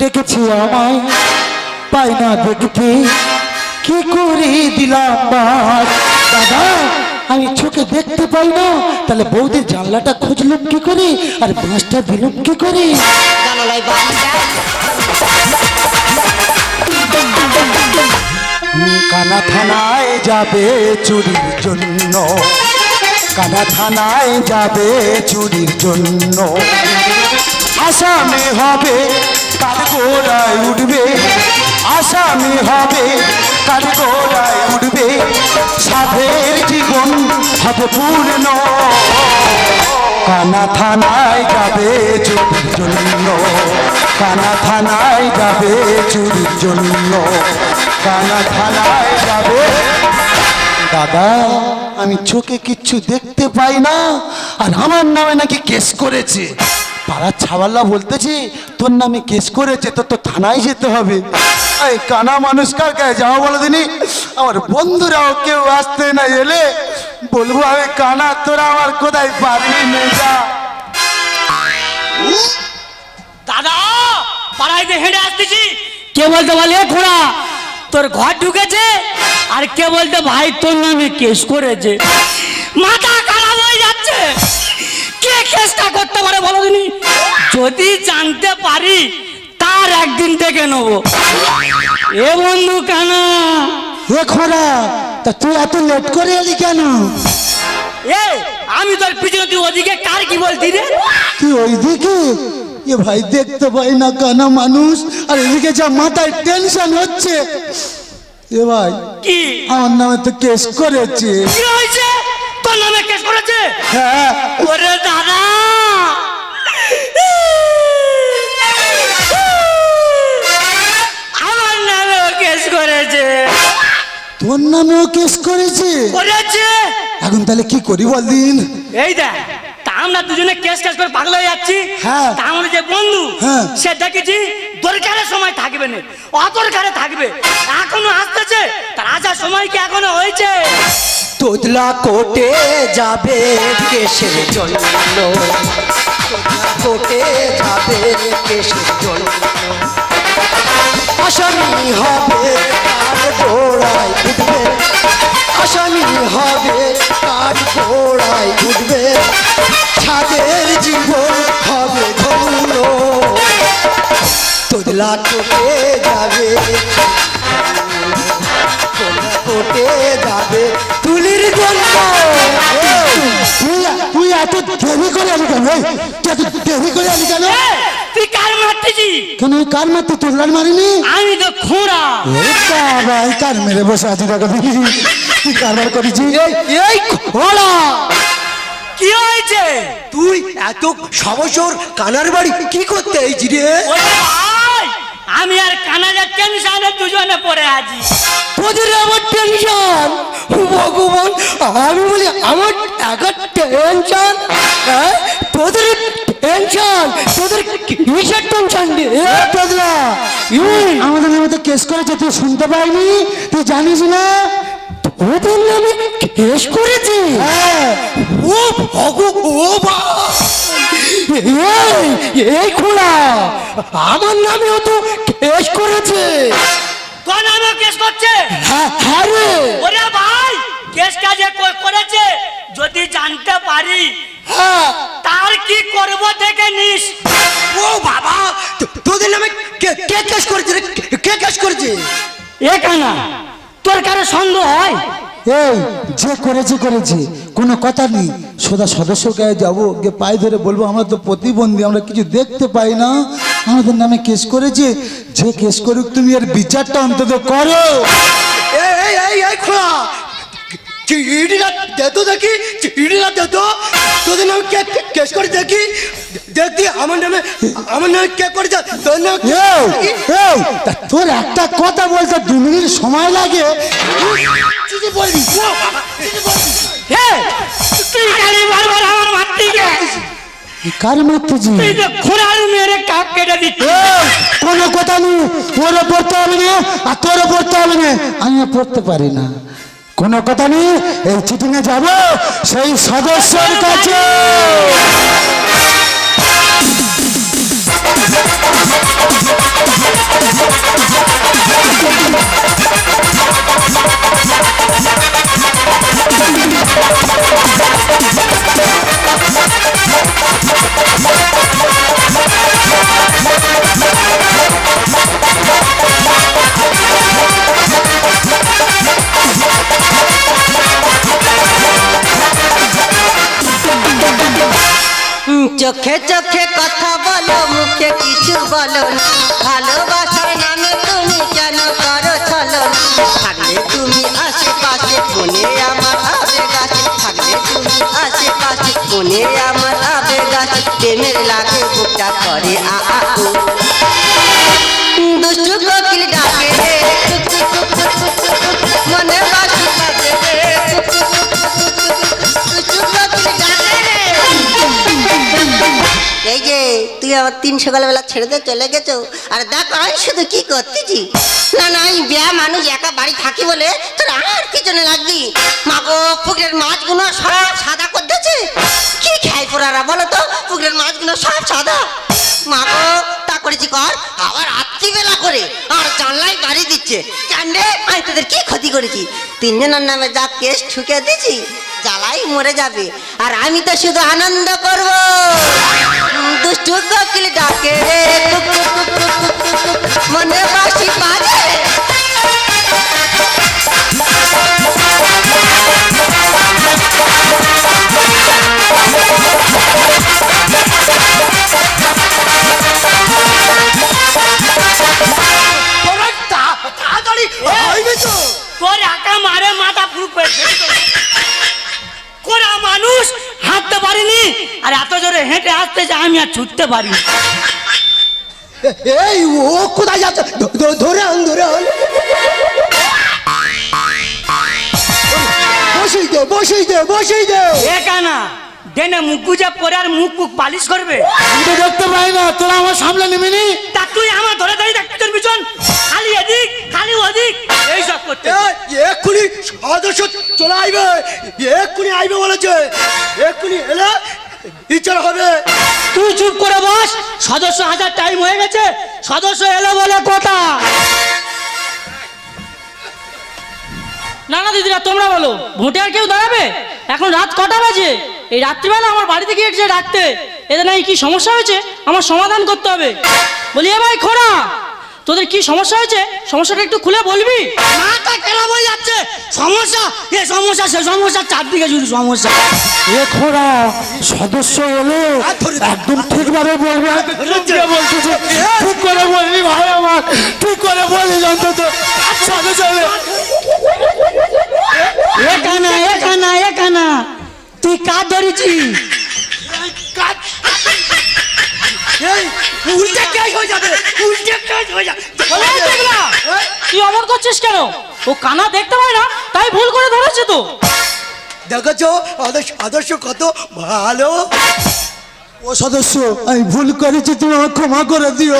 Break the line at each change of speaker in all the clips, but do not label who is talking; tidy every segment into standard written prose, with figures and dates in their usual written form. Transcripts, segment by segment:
দেখেছি আমায় পাই না দেখতে, কি করে দিলাম বাস। দাদা আমি চোখে দেখতে পাই না, তাহলে বৌদির জানলাটা খুঁজলাম কি করে আর বাঁশটা দিলাম কি করে? কানা থানায় যাবে চুরির জন্য, কানা থানায় যাবে চুরির জন্য। আসামি হবে কার গোড়ায় উঠবে, আসামি হবে কার গোড়ায় উঠবে, সাধের জীবন হবে পূর্ণ। কানা থানায় যাবে চুরির জন্য, কানা থানায় যাবে চুরির জন্য, কানা থানায় যাবে। দাদা আমি চোখে কিচ্ছু দেখতে পাই না, আর আমার নামে নাকি কেস করেছে। পাড়ার ছাওয়াল্লা বলতেছে তোর নামে কেস করেছে, তোর তো থানায় যেতে হবে। এই কানা মানুষ কার কাছে যাও বলো দিনি? আমার বন্ধুরাও কেউ আসতে না এলে বলবো আমি কানা, তোরা আমার কোথায় পারবি না যা।
দাদা পাড়ায় হেঁটে আসতেছি, কে বলতে বলে ঘোড়া তোর ঘর ঢুকেছে, আর কে বলতে ভাই তোর নামে কেস করেছে। মাথা খারাপ হয়ে যাচ্ছে, কে কেসটা করতে পারে বলো দিনি? যদি জানতে পারি তার একদিন থেকে নেবো। এ বন্ধু কানা,
এ খোড়া তা তুই এত লেট করে এলি কেন?
এ আমি তোর পিছনে, তুই ওদিকে কার কি বলতি রে?
তুই ওইদিকে? এ ভাই দেখতে পাই না কানা মানুষ, আর এদিকে যা মাথায় টেনশন হচ্ছে। এ ভাই
কি
আমার নামে তো কেস করেছে।
কি হয়েছে? তোর নামে কেস করেছে?
হ্যাঁ।
ওরে দাদা আমার নামেও কেস করেছে।
তোর নামেও কেস করেছে?
করেছে।
এখন তাহলে কি করি বল দিন?
এই দেখ, তা আমরা দুজনে কেস কেস করে পাগল হয়ে যাচ্ছি।
হ্যাঁ।
তা আমার যে বন্ধু,
হ্যাঁ,
সে দেখেছি দরকারের সময় থাকবে না, অদরকারে থাকবে। এখনো আসতেছে, তার আসার সময় কি এখনো হয়েছে?
তোদলা কোর্টে যাবে কেসের জন্য, কোর্টে যাবে কেসের জন্য। আসামি হবে কার গোড়ায় উঠবে, আসামি হবে কার গোড়ায় উঠবে, ছাদের জীবন হবে ধন্য। তোদলা কোর্টে যাবে, কোর্টে যাবে তুলির জন্য।
তুই এত দেরি করে আলি কেন? তুই এত দেরি করে আলি কেন?
তুই কার মারতেছি?
কেন আমি কার মারতে তোর মারিনি?
আমি তো খোঁড়া।
ভাই কার মেরে বসে আছি টাকা তুই কারবার করেছি।
এই খোলা,
কি হয়েছে?
তুই এত সমস্যর কানার বাড়ি কি করতে এইছি রে?
ওরে ভাই, আমি আর কানা যা টেনশনে দুজনে পড়ে আছি।
তোদের আমার টেনশন, ভগবান আমি বলি আমার একা টেনশন, তোদের টেনশন, তোদের কিসের টেনশন রে?
আমাদের নামে তো কেস করেছে, তুই শুনতে পাইনি? তুই জানিস না
তোদের নামে কেস করেছে? ও ভগো, ও বা এই খোলা আমার নামেও তো কেস করেছে।
তোর নামে কেস করছে?
হ্যাঁ রে।
ওরে ভাই, কেসটা যে করেছে যদি জানতে পারি তার কি করব দেখে নিস।
ও বাবা, তোদের নামে কে কেস করেছে রে? কে কেস করেছে?
এখানা তোর কারো সন্দেহ হয়?
এই যে করেছে কোনো কথা নেই, সোজা সদস্য গায়ে যাবো, গিয়ে পায়ে ধরে বলবো আমরা তো প্রতিবন্ধী, আমরা কিছু দেখতে পাই না, আমাদের নামে কেস করেছে। যে কেস করুক তুমি এর বিচারটা অন্তত করো।
এই এই এই খোলা, চিঠিটা দে তো দেখি, চিঠিটা দে তো। তোদের নামে কে কেস করে দেখি, দেখি আমার নামে কে করেছে? তোর নামে
তোর একটা কথা বলতে 2 মিনিট সময় লাগে।
চিঠি বলবি? ও বাবা, চিঠি বলবি?
তুই খালি বারবার আমার মারতে গেছিস।
কার মারতেছি?
তুই তো খোঁড়ার মেরে কাপ কেটে দিচ্ছিস।
কোনো কথা নেই, ওরও পড়তে হবে না আর তোরও পড়তে হবে না, আমিও পড়তে পারি না। কোনো কথা নেই, এই চিঠি নিয়ে যাবো সেই সদস্যের কাছে।
চোখে চোখে কথা বলো মুখে কিছু বলো না ভালোবাসার নামে তুমি কেন করো চলো থাকলে তুমি আশেপাশে মনে আমার আবেগ আছে থাকলে তুমি আশেপাশে মনে আমার আবেগ আছে প্রেমের লাগে বুকটা করে আ আ উ। দুষ্টু কোকিল ডাকে রে টুক টুক টুক টুক টুক টুক টুক, মনে বাসি বাজে রে টুক টুক টুক টুক টুক টুক টুক, দুষ্টু কোকিল ডাকে রে। এই যে তুই আমার 3 সকালবেলা ছেড়ে দিয়ে চলে গেছো আর দেখ আমি শুধু কি করতেছি না না আমি বিয়া মানুষ একা বাড়ি থাকি বলে তোর আর পিছনে লাগবি মাগো পুকুরের মাছগুলো সব সাদা করে দিয়েছে কি খাই পোড়ারা বলো তো পুকুরের মাছগুলো সব সাদা মাগো তা করেছি কর আবার রাত্রিবেলা করে আর জানলাই বাড়ি দিচ্ছে জানলে আমি তোদের কি ক্ষতি করেছি 3 জনের নামে যা কেস ঠুকে দিয়েছি জ্বালাই মরে যাবে আর আমি তো শুধু আনন্দ করব দুষ্টু কোকিল ডাকে রে টুক টুক টুক টুক টুক টুক টুক, মনে বাসি বাজে
তোরা তাড়াতাড়ি হইবে তো
তোর একা মারে মাথা পুরো কোরা মানুষ হাঁটতে পারিনি আর এত জোরে হেঁটে আসতে যে আমি আর ছুটতে পারিনি।
এই ও কোথায় যাচ্ছে ধরে আন ধরে আন বসেই দে বসেই দে বসেই দে
একানা দেনে মুখ গুজে পরে আর মুখ মুখ পালিশ করবে
আমি তো দেখতে পাই না তোরা আমার সামনে নেমেনি
তা তুই আমার ধরে দাঁড়িয়ে থাকতে তোর পিছন খালি এদিক খালি ওদিক এইসব করতে
এক্ষুনি সদস্য চলে আইবে এক্ষুনি আইবে বলেছে এক্ষুনি এলে বিচার হবে
তুই চুপ করে বস সদস্য হাজার টাইম হয়ে গেছে সদস্য এলো বলে কথা না না দিদিরা তোমরা বলো ভোটে আর কেউ দাঁড়াবে এখন রাত কটা বাজে এই রাত্রিবেলা আমার বাড়িতে গিয়ে যে ডাকতে এদের নাকি কি সমস্যা হয়েছে আমার সমাধান করতে হবে বলি এ ভাই খোড়া তোদের কি সমস্যা হয়েছে সমস্যাটা একটু খুলে বলবি মাথা খারাপ হয়ে যাচ্ছে সমস্যা এ সমস্যা সে সমস্যা চারদিকে শুধু সমস্যা
এ খোড়া সদস্য এলো একদম ঠিকভাবে বলবে বলতেছে ঠিক করে বলবি ভাই আমার ঠিক করে বলবি অন্তত সদস্য এলো
এখানা তুই কাজ ধরেছিস
এই উল্টে কেস হয়ে যাবে উল্টে কেস হয়ে যাবে
তুই অমর করছিস কেন ও কানা দেখতে পায় না তাই ভুল করে ধরেছে তো
দেখেছো আদর্শ কত ভালো
ও সদস্য আমি ভুল করেছি তুমি আমাকে ক্ষমা করে দিও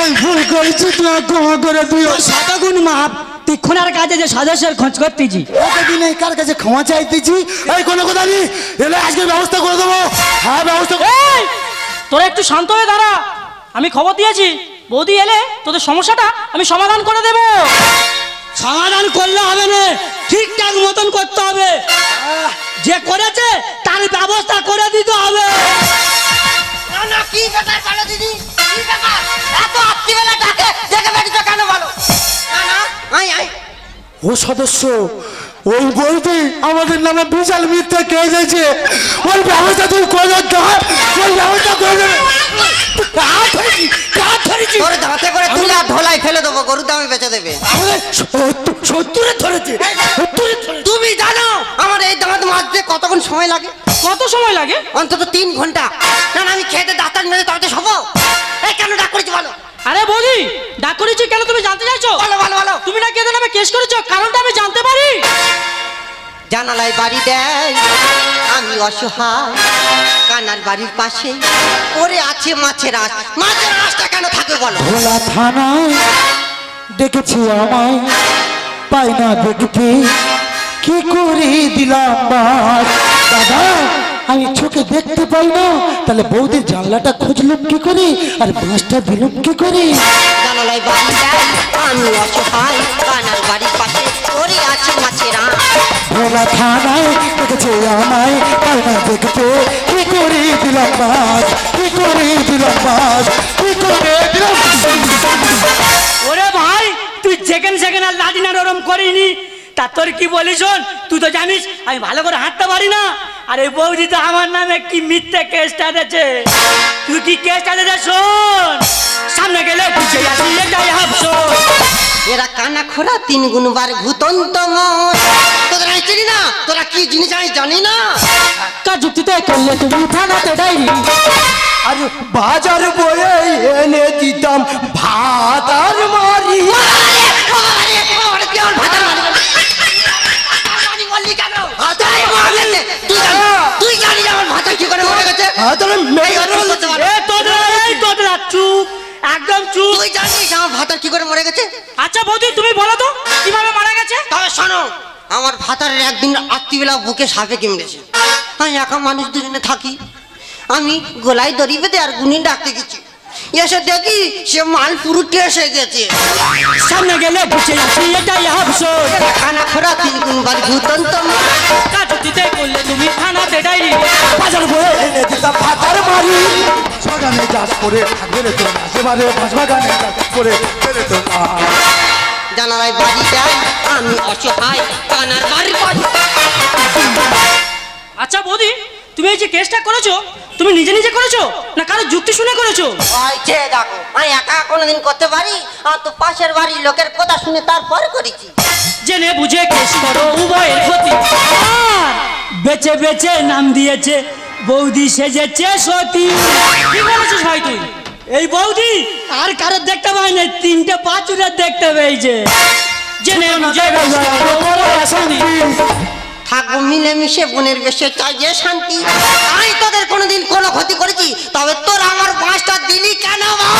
আমি ভুল করেছি তুমি আমাকে ক্ষমা করে দিও
শতগুণ মাপ তুই খুনার কাজে যে সদস্যের খোঁজ করতেছি
কতদিন এই কার কাছে ক্ষমা চাইতেছি এই কোনো কথা নেই এলে আজকে ব্যবস্থা করে দেবো হ্যাঁ ব্যবস্থা
এই তোরা একটু শান্ত হয়ে দাঁড়া আমি খবর দিয়েছি বৌদি এলে তোদের সমস্যাটা আমি সমাধান করে দেব সমাধান করলে হবে না ঠিকঠাক মতন করতে হবে যে করেছে তার ব্যবস্থা করে দিতে হবে
না না কি ব্যাপার বলো দিদি কি ব্যাপার এত রাত্রিবেলা ডাকে দেখে বেরিয়েছো কেন বলো না না আই
ও সদস্য ওই বলতে আমাদের নামে বিশাল মিথ্যা কেস হয়েছে ওই ব্যবস্থা তুমি করে দিতে হয় ওই ব্যবস্থা করে দেবে
তোর দাঁতে করে তুলে আর ধোলাই ফেলে দেবো গরুর দামে বেচে দেবে
সত্তরে ধরেছে
তুমি জানো আমার এই দাঁত মাজতে কতক্ষণ সময় লাগে
কত সময় লাগে
অন্তত 3 ঘন্টা না না আমি খেতে দাঁতার মেরে তাতে শোবো এই কেন ডাক করেছি বলো
আরে বৌদি ডাক করেছি কেন তুমি জানতে চাইছো
বলো বলো বলো
তুমি নাকি এদের নামে কেস করেছো কারণটা আমি জানতে পারি
জানালায় বাড়ি দেয় আমি অসহায় কানার বাড়ির পাশে পড়ে আছে মাছের আঁশ মাছের আঁশটা কেন থাকে বলো
ভোলা থানায় ডেকেছি আমায় পাই না দেখতে কি করে দিলাম মাছ দাদা আমি চোখে দেখতে পাই না তাহলে বৌদির জানলাটা খুঁজলাম কি করে আর মাছটা দিলাম কি করে
জানালায় বাড়ি দেয় আমি অসহায় কানার বাড়ির পাশে পড়ে আছে মাছের আঁশ
ভোলা থানায় ডেকেছি আমায় পাই না দেখতে কি করে দিলাম মাছ কি করে দিলাম মাছ কি করে দিলাম
ওরে ভাই তুই যেখানে সেখানে লাদিনার ওরম করিনি তা তোর কি বলি শোন, তুই তো জানিস আমি ভালো করে হাঁটতে পারি না, আর এই বৌদি তো আমার নামে কি মিথ্যে কেসটা দিয়েছে। তুই কি কেসটা দিয়েছে শোন, সামনে গেলে বুঝে আসি এটাই হাফশোন।
এরা কানা খোরা 3 গুণবার ভূতন্ত মন। তোদের আমি চিনি না, তোরা কি জিনিস আমি জানি না।
কার যুক্তিতে করলে তুমি থানাতে ডাইরি?
আরে বাজার বয়ে এনে দিতাম ভাত আর মারি।
তুই জানিস আমার ভাতা কি করে মরে গেছে?
চুপ, একদম চুপ।
তুই জানিস আমার ভাতা কি করে মরে গেছে?
আচ্ছা বৌদি তুমি বলো তো কিভাবে মারা গেছে?
তবে শোনো, আমার ভাতারের একদিন রাত্রিবেলা বুকে সাপে কেমড়েছে। আমি একা মানুষ, দুজনে থাকি। আমি গলায় দড়ি বেঁধে আর গুনি ডাকতে গেছি, এসে দেখি সে মাল পুরো টেসে গেছে।
সামনে গেলে বুঝে আসি এটাই হাফশোন।
খানা খোরা 3 গুণবার ভূতন্ত মন।
কার যুক্তিতে করলে তুমি থানাতে ডাইরি?
বাজার বয়ে এনে দিতাম ভাত আর মারি। বাগানে চাষ করে থাকবে রে তোর এবারে বাগানে চাষ করে বেড়ে তোর
জানালায় বাড়ি যায়, আমি অসহায় কানার বাড়ি বাড়ি।
আচ্ছা বৌদি তুমি এই যে কেসটা করেছো, তুমি নিজে নিজে করেছো না কারো যুক্তি শুনে করেছো?
ওই যে দেখো, আমি একা কোনোদিন করতে পারি? আর তো পাশের বাড়ির লোকের কথা শুনে তারপর করেছি।
জেনে বুঝে কেস করো উভয়ের ক্ষতি। আর বেচে বেচে নাম দিয়েছে বৌদি সেজেছে সতী। কি বলেছিস ভাই তুই? এই বৌদি আর কারো দেখতে পাই না, 3টে বাছুরের দেখতে পেয়েছে। জেনে বুঝে কেস করো উভয়ের শান্তি।
থাকবো মিলেমিশে বোনের বেশে চাই যে শান্তি। আমি তোদের কোনোদিন কোনো ক্ষতি করেছি? তবে তোর আমার 5টা দিলি কেন বল?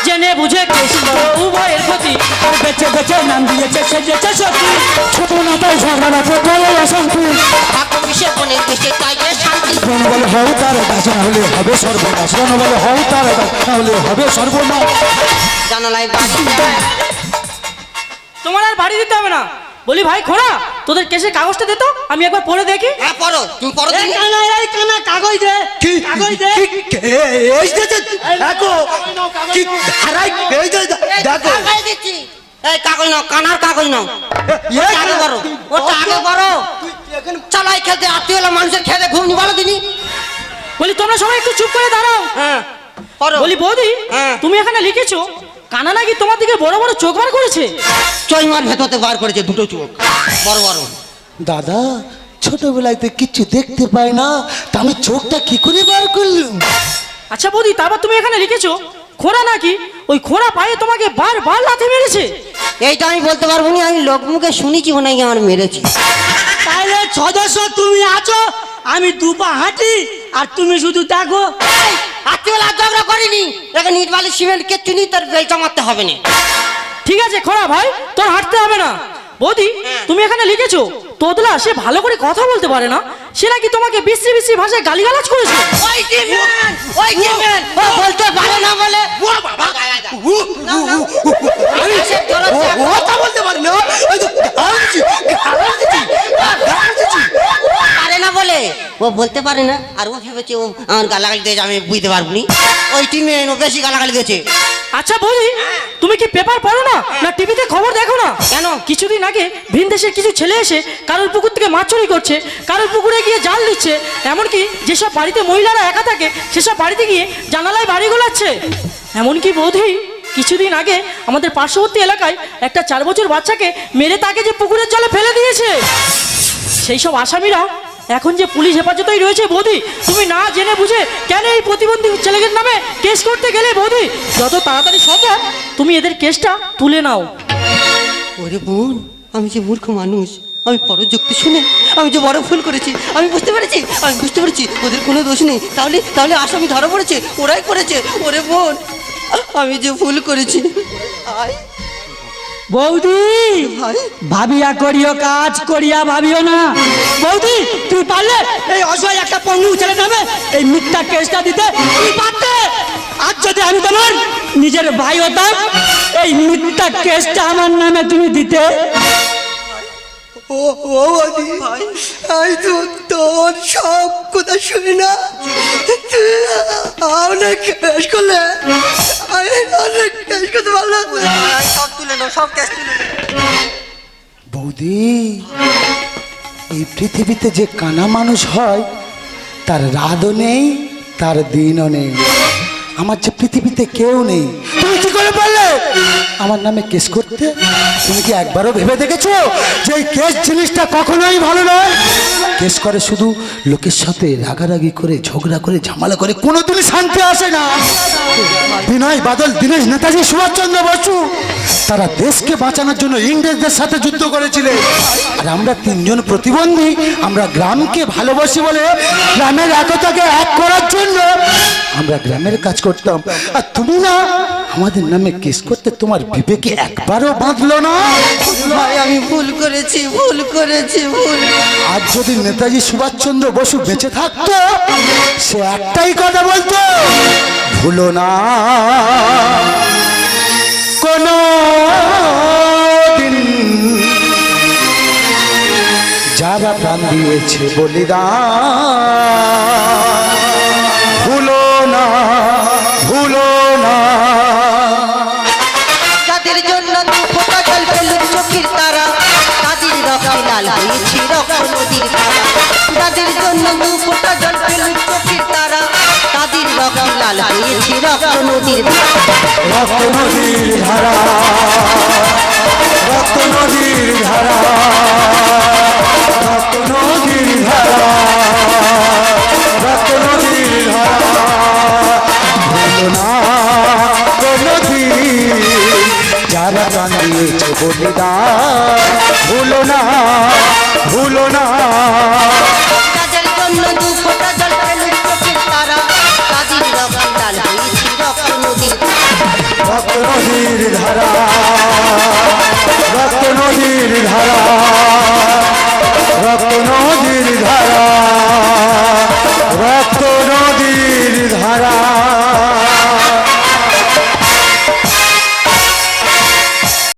জেনে বুঝে কেস করো উভয়ের ক্ষতি। আর বেচে বেচে নাম দিয়েছে সেজেছে সতী। ছোট না তাই ঝগড়া বলে অশান্তি।
থাকবো মিশে বোনের বেশে চাই যে শান্তি।
বলে হও তার গাছ না হলে হবে সর্বনাশ। বলে হও তার গাছ না হলে হবে সর্বনাশ।
জানালায় বাড়ি যায়,
তোমার আর বাড়ি দিতে হবে না। বলি ভাই খোড়া, তোদের কেসের কাগজটা দে তো, আমি একবার পড়ে দেখি।
হ্যাঁ পড়ো, তুমি পড়ো
এই
দেখি।
কানা, এই কানা, কাগজ দে,
কি
কাগজ দে।
এই যে দেখো কি হারাই, এই যে দেখো
কাগজ দিচ্ছি। এই কাগজ নাও, কানার কাগজ নাও।
এই
আগে বড়, ওটা আগে বড়। চালাই খেলতে আত্মীয় মানুষের খেতে ঘুমনি বলো দিনি।
বলি তোমরা সবাই একটু চুপ করে দাঁড়াও।
হ্যাঁ পড়ো।
বলি বৌদি,
হ্যাঁ।
তুমি এখানে লিখেছো কানা নাকি তোমার দিকে বড় বড় চোখ বার করেছে।
চৈমার ভেতরতে বার করেছে 2টো চোখ, বড় বড়।
দাদা ছোটবেলায় তো কিচ্ছু দেখতে পাই না, তা আমি চোখটা কি করে বার করলাম?
আচ্ছা বৌদি, তারপর তুমি এখানে লিখেছো খোড়া নাকি ওই খোড়া পায়ে তোমাকে বারবার লাথি মেরেছে।
এইটা আমি বলতে পারবো না, আমি লোক মুখে শুনেছি মনে হয় আমার মেরেছি।
তাইলে সদস্য তুমি আছো, আমি 2 পা হাঁটি আর তুমি শুধু দেখো।
আত্মীয়লা ঝগড়া করিনি, এখানে ইট বালি সিমেন্ট কিচ্ছু নেই, তোর বেলটা মারতে হবে না।
ঠিক আছে খোড়া ভাই, তোর হাঁটতে হবে না। বৌদি তুমি এখানে লিখেছো তোদলা সে ভালো করে কথা বলতে পারে না, সে নাকি তোমাকে বিশ্রী বিশ্রী ভাষায় গালিগালাজ করেছে।
ওই টিমেন, ওই টিমেন, ও বলতে পারে না বলে।
ও বাবা কথা বলতে পারি না। এই তো
পারে না বলে, ও বলতে পারে না। আর ও ভেবেছে ও আমার গালাগালি দিয়েছে, আমি বুঝতে পারবো নি। ওই টিমেন ও বেশি গালাগালি দিয়েছে।
আচ্ছা বৌদি তুমি কি পেপার পড়ো না, না টিভিতে খবর দেখো না?
কেন?
কিছুদিন আগে ভিন দেশের কিছু ছেলে এসে কারোর পুকুর থেকে মাছ চুরি করছে, কারোর পুকুরে গিয়ে জাল দিচ্ছে, এমনকি যেসব বাড়িতে মহিলারা একা থাকে সেসব বাড়িতে গিয়ে জানালায় বাড়ি গোলাচ্ছে। এমনকি বৌদি কিছুদিন আগে আমাদের পার্শ্ববর্তী এলাকায় একটা 4 বছর বাচ্চাকে মেরে তাকে যে পুকুরের জলে ফেলে দিয়েছে। সেই সব আসামিরা এখন যে পুলিশ হেফাজতেই রয়েছে। বৌদি তুমি না জেনে বুঝে কেন এই প্রতিবন্ধী ছেলেদের নামে কেস করতে গেলে? বৌদি যত তাড়াতাড়ি সম্ভব তুমি এদের কেসটা তুলে নাও।
ওরে বোন, আমি যে মূর্খ মানুষ, আমি পরযুক্তি শুনে আমি যে বড় ভুল করেছি আমি বুঝতে পেরেছি ওদের কোনো দোষ নেই। তাহলে আসামি ধরা পড়েছে, ওরাই করেছে। ওরে বোন, আমি যে ভুল করেছি। আয়
বৌদি
ভাই,
ভাবিয়া করিও কাজ করিয়া ভাবিও না। বৌদি তুই পারলে এই অসহায় একটা পঙ্গু ছেলে নামে এই মিথ্যা কেসটা দিতে তুমি পারতে। আজ যদি আমি তোমার নিজের ভাই হতাম, এই মিথ্যা কেসটা আমার নামে তুমি দিতে।
ও বৌদি, আমি তো তোর সব কথা শুনি না। অনেক কেস করলে আমি অনেক কেস করতে পারলাম।
সব তুলে নাও, সব কেস তুলে নাও।
বৌদি, এই পৃথিবীতে যে কানা মানুষ হয় তার রাতও নেই, তার দিনও নেই। আমার যে পৃথিবীতে কেউ নেই। তুমি কি করে পারলে আমার নামে কেস করতে? তুমি কি একবারও ভেবে দেখেছো যে এই কেস জিনিসটা কখনোই ভালো নয়? কেস করে শুধু লোকের সাথে রাগারাগি করে, ঝগড়া করে, ঝামেলা করে, কোনোদিনই শান্তি আসে না। বিনয় বাদল, দীনেশ, নেতাজি সুভাষচন্দ্র বসু তারা দেশকে বাঁচানোর জন্য ইংরেজদের সাথে যুদ্ধ করেছিলেন। আর আমরা তিনজন প্রতিবন্ধী, আমরা গ্রামকে ভালোবাসি বলে গ্রামের একতাকে এক করার জন্য আমরা গ্রামের কাজ করতাম। আর তুমি না আমাদের নামে কেস করতে তোমার বিবেকে একবারও বাঁধলো না?
ভাই আমি ভুল করেছি।
আজ যদি নেতাজি সুভাষচন্দ্র বসু বেঁচে থাকতো, সে একটাই কথা বলতো, ভুলো না কোনো দিন যারা প্রাণ দিয়েছে বলিদান, ভুলো না, ভুলো না।
যাদের জন্য দু ফোঁটা জল পেল চোখের তারা, তাদের রক্তে লাল হয়েছে রক্ত নদীর ধারা। যাদের জন্য দু ফোঁটা জল পেল চোখের তারা, তাদের রক্তে লাল হয়েছে রক্ত নদীর ধারা।
রক্ত নদীর ধারা, রক্ত নদীর ধারা, রক্ত নদীর ধারা, রক্ত নদীর ধারা। ভুলো না কোনোদিন যারা প্রাণ দিয়েছে বলিদান, ভুলো না, ভুলো না।
যাদের জন্য দু ফোঁটা জল পেল চোখের তারা, তাদের রক্তে লাল হয়েছে রক্ত নদীর ধারা।
রক্ত নদীর ধারা, রক্ত নদীর ধারা।